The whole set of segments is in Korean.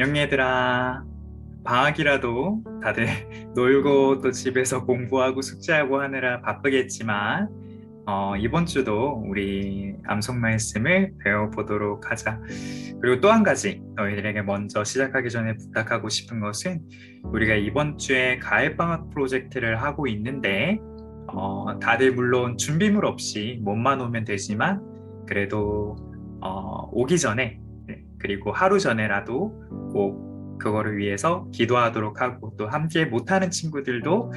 안녕 얘들아. 방학이라도 다들 놀고 또 집에서 공부하고 숙제하고 하느라 바쁘겠지만 이번 주도 우리 암송 말씀을 배워보도록 하자. 그리고 또 한 가지 너희들에게 먼저 시작하기 전에 부탁하고 싶은 것은 우리가 이번 주에 가을방학 프로젝트를 하고 있는데 다들 물론 준비물 없이 몸만 오면 되지만 그래도 오기 전에 그리고 하루 전에라도 꼭 그거를 위해서 기도하도록 하고 또 함께 못하는 친구들도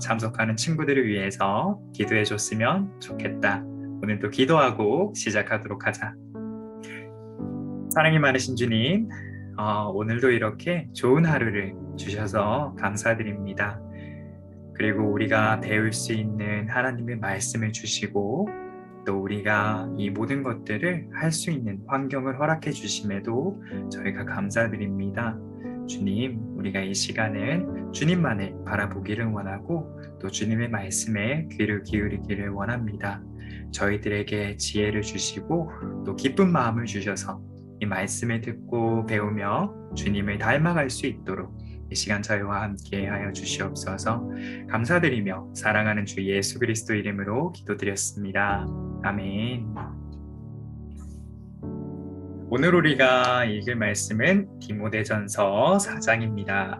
참석하는 친구들을 위해서 기도해 줬으면 좋겠다. 오늘도 기도하고 시작하도록 하자. 사랑이 많으신 주님, 오늘도 이렇게 좋은 하루를 주셔서 감사드립니다. 그리고 우리가 배울 수 있는 하나님의 말씀을 주시고 또 우리가 이 모든 것들을 할 수 있는 환경을 허락해 주심에도 저희가 감사드립니다. 주님, 우리가 이 시간은 주님만을 바라보기를 원하고 또 주님의 말씀에 귀를 기울이기를 원합니다. 저희들에게 지혜를 주시고 또 기쁜 마음을 주셔서 이 말씀을 듣고 배우며 주님을 닮아갈 수 있도록 이 시간 저희와 함께 하여 주시옵소서. 감사드리며 사랑하는 주 예수 그리스도 이름으로 기도드렸습니다. 아멘. 오늘 우리가 읽을 말씀은 디모데전서 4장입니다.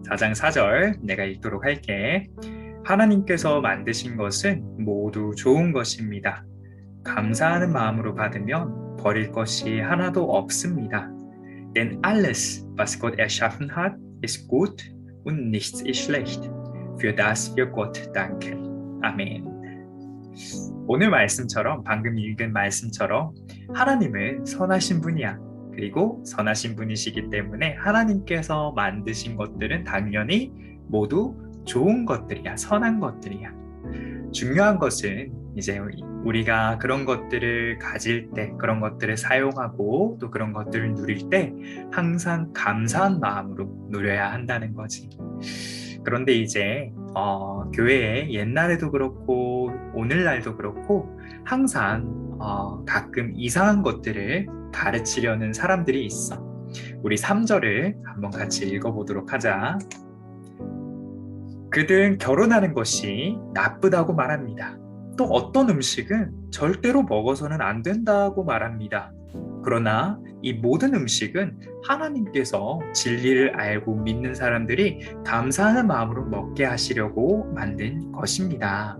4장 4절 내가 읽도록 할게. 하나님께서 만드신 것은 모두 좋은 것입니다. 감사하는 마음으로 받으면 버릴 것이 하나도 없습니다. Denn alles, was Gott erschaffen hat, ist gut und nichts ist schlecht. Für das wir Gott danken. 아멘. 오늘 말씀처럼 방금 읽은 말씀처럼 하나님은 선하신 분이야. 그리고 선하신 분이시기 때문에 하나님께서 만드신 것들은 당연히 모두 좋은 것들이야. 선한 것들이야. 중요한 것은 이제 우리가 그런 것들을 가질 때, 그런 것들을 사용하고 또 그런 것들을 누릴 때 항상 감사한 마음으로 누려야 한다는 거지. 그런데 이제 교회에 옛날에도 그렇고 오늘날도 그렇고 항상 가끔 이상한 것들을 가르치려는 사람들이 있어. 우리 3절을 한번 같이 읽어보도록 하자. 그들은 결혼하는 것이 나쁘다고 말합니다. 또 어떤 음식은 절대로 먹어서는 안 된다고 말합니다. 그러나 이 모든 음식은 하나님께서 진리를 알고 믿는 사람들이 감사하는 마음으로 먹게 하시려고 만든 것입니다.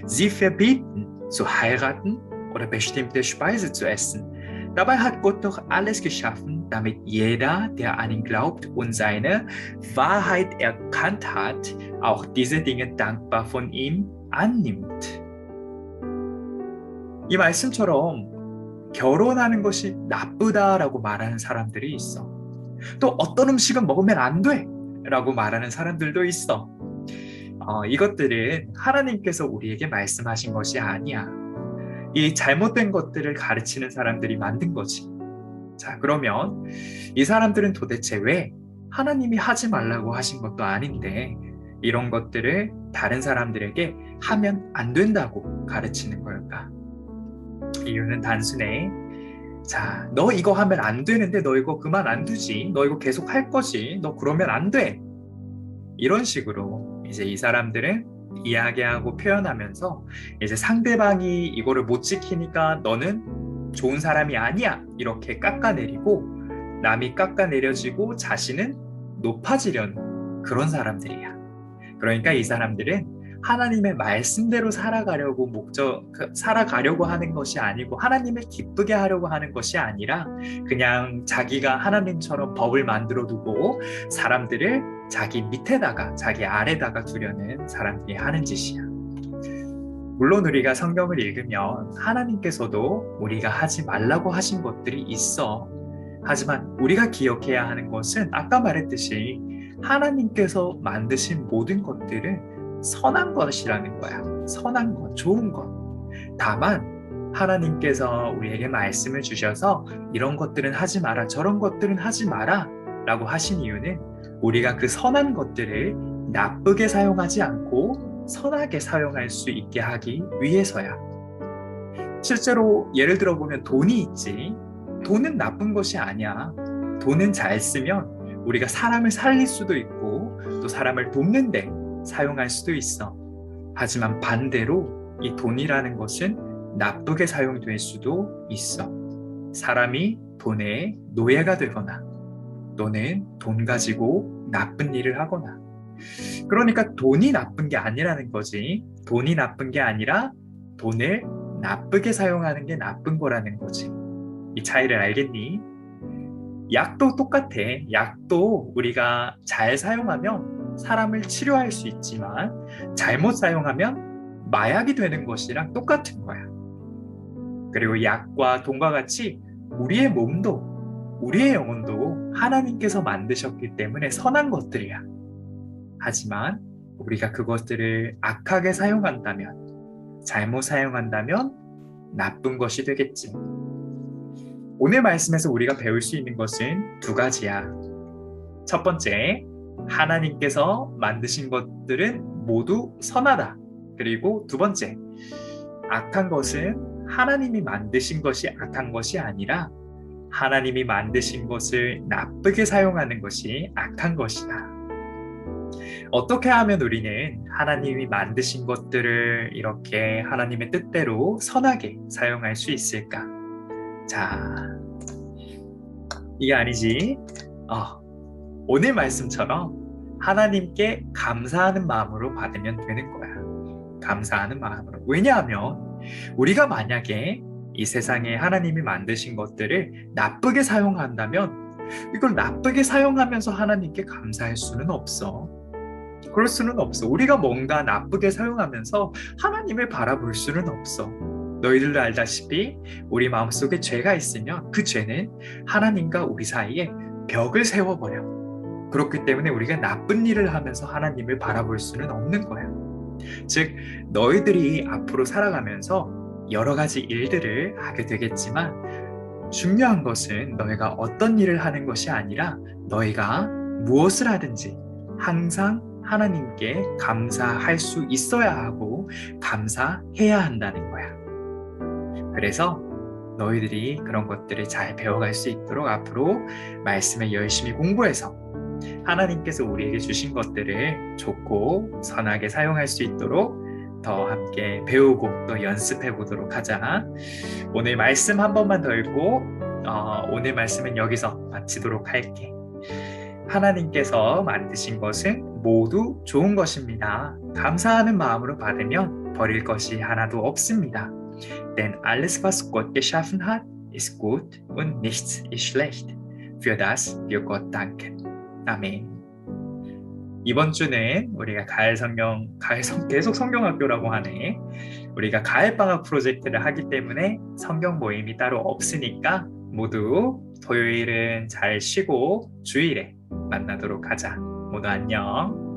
Sie verbieten zu heiraten oder bestimmte Speise zu essen. Dabei hat Gott doch alles geschaffen, damit jeder, der an ihn glaubt und seine Wahrheit erkannt hat, auch diese Dinge dankbar von ihm annimmt. 이 말씀처럼 결혼하는 것이 나쁘다라고 말하는 사람들이 있어. 또 어떤 음식은 먹으면 안 돼! 라고 말하는 사람들도 있어. 이것들은 하나님께서 우리에게 말씀하신 것이 아니야. 이 잘못된 것들을 가르치는 사람들이 만든 거지. 자, 그러면 이 사람들은 도대체 왜 하나님이 하지 말라고 하신 것도 아닌데 이런 것들을 다른 사람들에게 하면 안 된다고 가르치는 걸까? 이유는 단순해. 자, 너 이거 하면 안 되는데 너 이거 그만 안 두지. 너 이거 계속 할 거지. 너 그러면 안 돼. 이런 식으로 이제 이 사람들은 이야기하고 표현하면서 이제 상대방이 이거를 못 지키니까 너는 좋은 사람이 아니야. 이렇게 깎아내리고 남이 깎아내려지고 자신은 높아지려는 그런 사람들이야. 그러니까 이 사람들은 하나님의 말씀대로 살아가려고 하는 것이 아니고 하나님을 기쁘게 하려고 하는 것이 아니라 그냥 자기가 하나님처럼 법을 만들어 두고 사람들을 자기 밑에다가 자기 아래다가 두려는 사람들이 하는 짓이야. 물론 우리가 성경을 읽으면 하나님께서도 우리가 하지 말라고 하신 것들이 있어. 하지만 우리가 기억해야 하는 것은 아까 말했듯이 하나님께서 만드신 모든 것들은 선한 것이라는 거야. 선한 것, 좋은 것. 다만 하나님께서 우리에게 말씀을 주셔서 이런 것들은 하지 마라, 저런 것들은 하지 마라 라고 하신 이유는 우리가 그 선한 것들을 나쁘게 사용하지 않고 선하게 사용할 수 있게 하기 위해서야. 실제로 예를 들어 보면 돈이 있지. 돈은 나쁜 것이 아니야. 돈은 잘 쓰면 우리가 사람을 살릴 수도 있고 또 사람을 돕는데 사용할 수도 있어. 하지만 반대로 이 돈이라는 것은 나쁘게 사용될 수도 있어. 사람이 돈의 노예가 되거나 또는 돈 가지고 나쁜 일을 하거나. 그러니까 돈이 나쁜 게 아니라는 거지. 돈이 나쁜 게 아니라 돈을 나쁘게 사용하는 게 나쁜 거라는 거지. 이 차이를 알겠니? 약도 똑같아. 약도 우리가 잘 사용하면 사람을 치료할 수 있지만 잘못 사용하면 마약이 되는 것이랑 똑같은 거야. 그리고 약과 돈과 같이 우리의 몸도 우리의 영혼도 하나님께서 만드셨기 때문에 선한 것들이야. 하지만 우리가 그것들을 악하게 사용한다면, 잘못 사용한다면 나쁜 것이 되겠지. 오늘 말씀에서 우리가 배울 수 있는 것은 두 가지야. 첫 번째, 하나님께서 만드신 것들은 모두 선하다. 그리고 두 번째, 악한 것은 하나님이 만드신 것이 악한 것이 아니라 하나님이 만드신 것을 나쁘게 사용하는 것이 악한 것이다. 어떻게 하면 우리는 하나님이 만드신 것들을 이렇게 하나님의 뜻대로 선하게 사용할 수 있을까? 자, 이게 아니지. 오늘 말씀처럼 하나님께 감사하는 마음으로 받으면 되는 거야. 감사하는 마음으로. 왜냐하면 우리가 만약에 이 세상에 하나님이 만드신 것들을 나쁘게 사용한다면 이걸 나쁘게 사용하면서 하나님께 감사할 수는 없어. 그럴 수는 없어. 우리가 뭔가 나쁘게 사용하면서 하나님을 바라볼 수는 없어. 너희들도 알다시피 우리 마음속에 죄가 있으면 그 죄는 하나님과 우리 사이에 벽을 세워버려. 그렇기 때문에 우리가 나쁜 일을 하면서 하나님을 바라볼 수는 없는 거야. 즉, 너희들이 앞으로 살아가면서 여러 가지 일들을 하게 되겠지만 중요한 것은 너희가 어떤 일을 하는 것이 아니라 너희가 무엇을 하든지 항상 하나님께 감사할 수 있어야 하고 감사해야 한다는 거야. 그래서 너희들이 그런 것들을 잘 배워갈 수 있도록 앞으로 말씀을 열심히 공부해서 하나님께서 우리에게 주신 것들을 좋고 선하게 사용할 수 있도록 더 함께 배우고 또 연습해 보도록 하자. 오늘 말씀 한 번만 더 읽고 오늘 말씀은 여기서 마치도록 할게. 하나님께서 만드신 것은 모두 좋은 것입니다. 감사하는 마음으로 받으면 버릴 것이 하나도 없습니다. Denn alles, was Gott geschaffen hat, ist gut und nichts ist schlecht. Für das wir Gott danken. 아멘. 이번 주는 우리가 계속 성경학교라고 하네. 우리가 가을방학 프로젝트를 하기 때문에 성경 모임이 따로 없으니까 모두 토요일은 잘 쉬고 주일에 만나도록 하자. 모두 안녕.